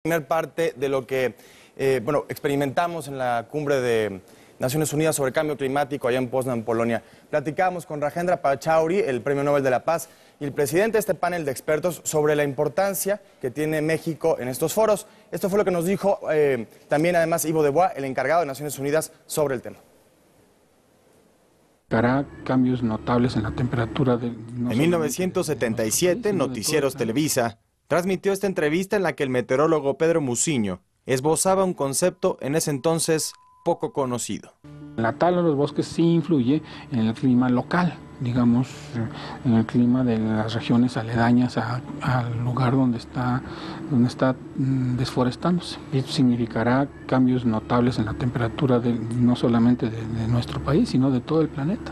Primer parte de lo que experimentamos en la cumbre de Naciones Unidas sobre cambio climático allá en Poznań, Polonia. Platicamos con Rajendra Pachauri, el Premio Nobel de la Paz, y el presidente de este panel de expertos sobre la importancia que tiene México en estos foros. Esto fue lo que nos dijo también, además, Ivo Dubois, el encargado de Naciones Unidas, sobre el tema. Hará cambios notables en la temperatura del... En 1977, Noticieros Televisa transmitió esta entrevista en la que el meteorólogo Pedro Muciño esbozaba un concepto en ese entonces poco conocido. La tala de los bosques sí influye en el clima local, digamos, en el clima de las regiones aledañas al lugar donde está desforestándose. Y significará cambios notables en la temperatura no solamente de nuestro país, sino de todo el planeta.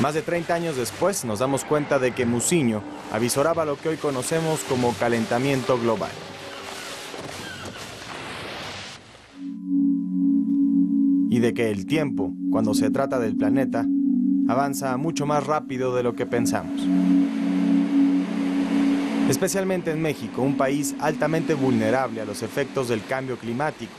Más de 30 años después nos damos cuenta de que Muciño avisoraba lo que hoy conocemos como calentamiento global. Y de que el tiempo, cuando se trata del planeta, avanza mucho más rápido de lo que pensamos. Especialmente en México, un país altamente vulnerable a los efectos del cambio climático.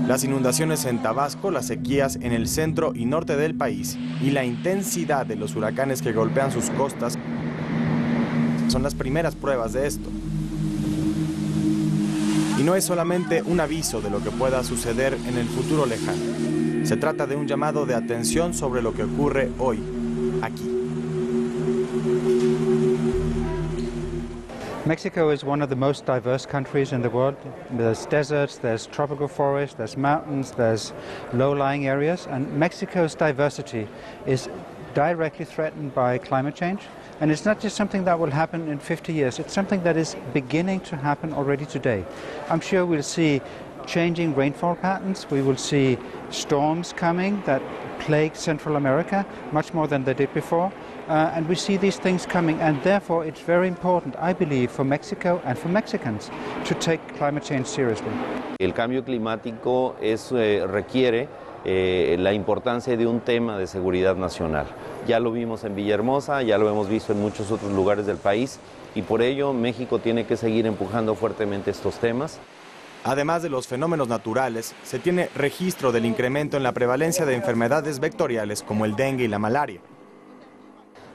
Las inundaciones en Tabasco, las sequías en el centro y norte del país y la intensidad de los huracanes que golpean sus costas son las primeras pruebas de esto. Y no es solamente un aviso de lo que pueda suceder en el futuro lejano. Se trata de un llamado de atención sobre lo que ocurre hoy, aquí. Mexico is one of the most diverse countries in the world. There's deserts, there's tropical forests, there's mountains, there's low-lying areas, and Mexico's diversity is directly threatened by climate change. And it's not just something that will happen in 50 years, it's something that is beginning to happen already today. I'm sure we'll see changing rainfall patterns, we will see storms coming that plague Central America much more than they did before. And we see these things coming, and therefore it's very important, I believe, for Mexico and for Mexicans to take climate change seriously. El cambio climático requiere la importancia de un tema de seguridad nacional. Ya lo vimos en Villahermosa, ya lo hemos visto en muchos otros lugares del país, y por ello México tiene que seguir empujando fuertemente estos temas. Además de los fenómenos naturales, se tiene registro del incremento en la prevalencia de enfermedades vectoriales como el dengue y la malaria.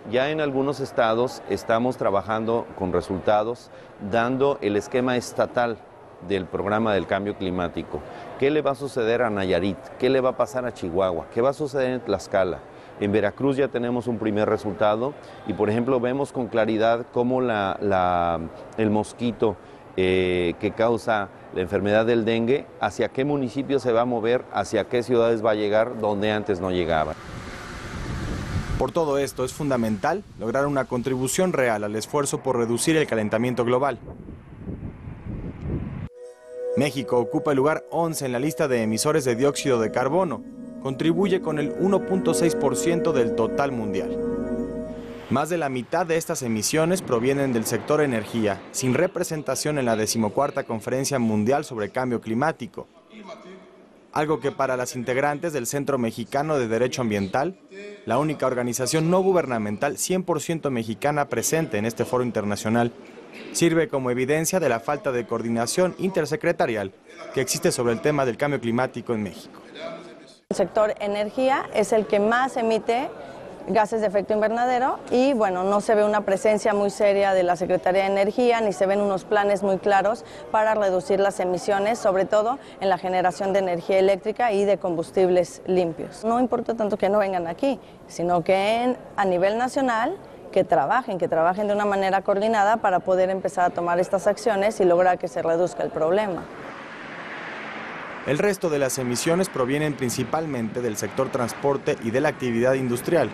Ya en algunos estados estamos trabajando con resultados, dando el esquema estatal del programa del cambio climático. ¿Qué le va a suceder a Nayarit? ¿Qué le va a pasar a Chihuahua? ¿Qué va a suceder en Tlaxcala? En Veracruz ya tenemos un primer resultado y, por ejemplo, vemos con claridad cómo el mosquito que causa la enfermedad del dengue, hacia qué municipio se va a mover, hacia qué ciudades va a llegar, donde antes no llegaba. Por todo esto es fundamental lograr una contribución real al esfuerzo por reducir el calentamiento global. México ocupa el lugar 11 en la lista de emisores de dióxido de carbono. Contribuye con el 1.6% del total mundial. Más de la mitad de estas emisiones provienen del sector energía, sin representación en la 14ª Conferencia Mundial sobre Cambio Climático. Algo que para las integrantes del Centro Mexicano de Derecho Ambiental, la única organización no gubernamental 100% mexicana presente en este foro internacional, sirve como evidencia de la falta de coordinación intersecretarial que existe sobre el tema del cambio climático en México. El sector energía es el que más emite gases de efecto invernadero y bueno, no se ve una presencia muy seria de la Secretaría de Energía ni se ven unos planes muy claros para reducir las emisiones, sobre todo en la generación de energía eléctrica y de combustibles limpios. No importa tanto que no vengan aquí, sino que a nivel nacional que trabajen de una manera coordinada para poder empezar a tomar estas acciones y lograr que se reduzca el problema. El resto de las emisiones provienen principalmente del sector transporte y de la actividad industrial.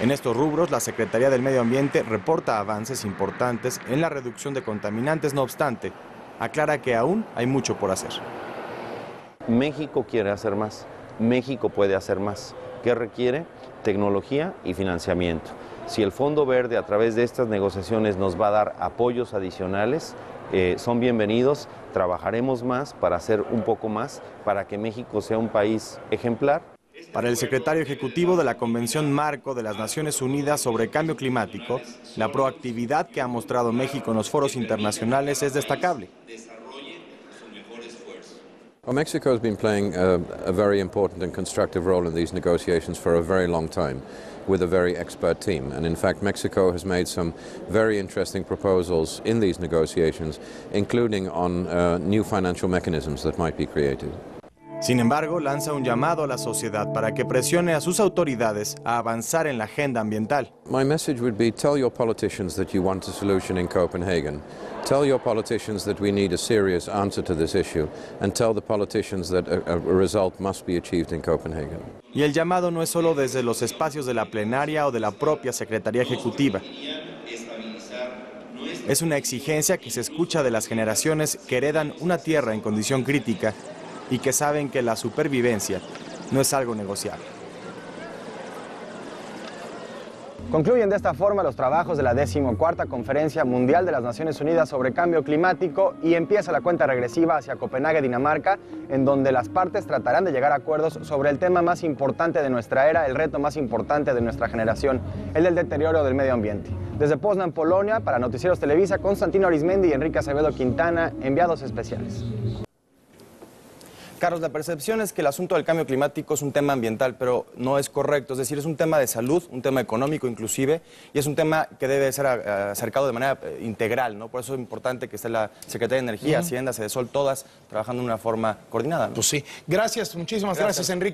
En estos rubros, la Secretaría del Medio Ambiente reporta avances importantes en la reducción de contaminantes, no obstante, aclara que aún hay mucho por hacer. México quiere hacer más, México puede hacer más. ¿Qué requiere? Tecnología y financiamiento. Si el Fondo Verde a través de estas negociaciones nos va a dar apoyos adicionales, son bienvenidos, trabajaremos más para hacer un poco más, para que México sea un país ejemplar. Para el secretario ejecutivo de la Convención Marco de las Naciones Unidas sobre Cambio Climático, la proactividad que ha mostrado México en los foros internacionales es destacable. Well, Mexico has been playing a very important and constructive role in these negotiations for a very long time, with a very expert team. And in fact, Mexico has made some very interesting proposals in these negotiations, including on new financial mechanisms that might be created. Sin embargo, lanza un llamado a la sociedad para que presione a sus autoridades a avanzar en la agenda ambiental. My message would be, tell your politicians that you want a solution in Copenhagen. Tell your politicians that we need a serious answer to this issue, and tell the politicians that a result must be achieved in Copenhagen. Y el llamado no es solo desde los espacios de la plenaria o de la propia Secretaría Ejecutiva. Es una exigencia que se escucha de las generaciones que heredan una tierra en condición crítica y que saben que la supervivencia no es algo negociable. Concluyen de esta forma los trabajos de la 14ª Conferencia Mundial de las Naciones Unidas sobre Cambio Climático y empieza la cuenta regresiva hacia Copenhague, Dinamarca, en donde las partes tratarán de llegar a acuerdos sobre el tema más importante de nuestra era, el reto más importante de nuestra generación, el del deterioro del medio ambiente. Desde Poznan, Polonia, para Noticieros Televisa, Constantino Arizmendi y Enrique Acevedo Quintana, enviados especiales. Carlos, la percepción es que el asunto del cambio climático es un tema ambiental, pero no es correcto. Es decir, es un tema de salud, un tema económico inclusive, y es un tema que debe ser acercado de manera integral, ¿no? Por eso es importante que esté la Secretaría de Energía, Hacienda, Sedesol, todas trabajando de una forma coordinada, ¿no? Pues sí. Gracias, muchísimas gracias, Enrique.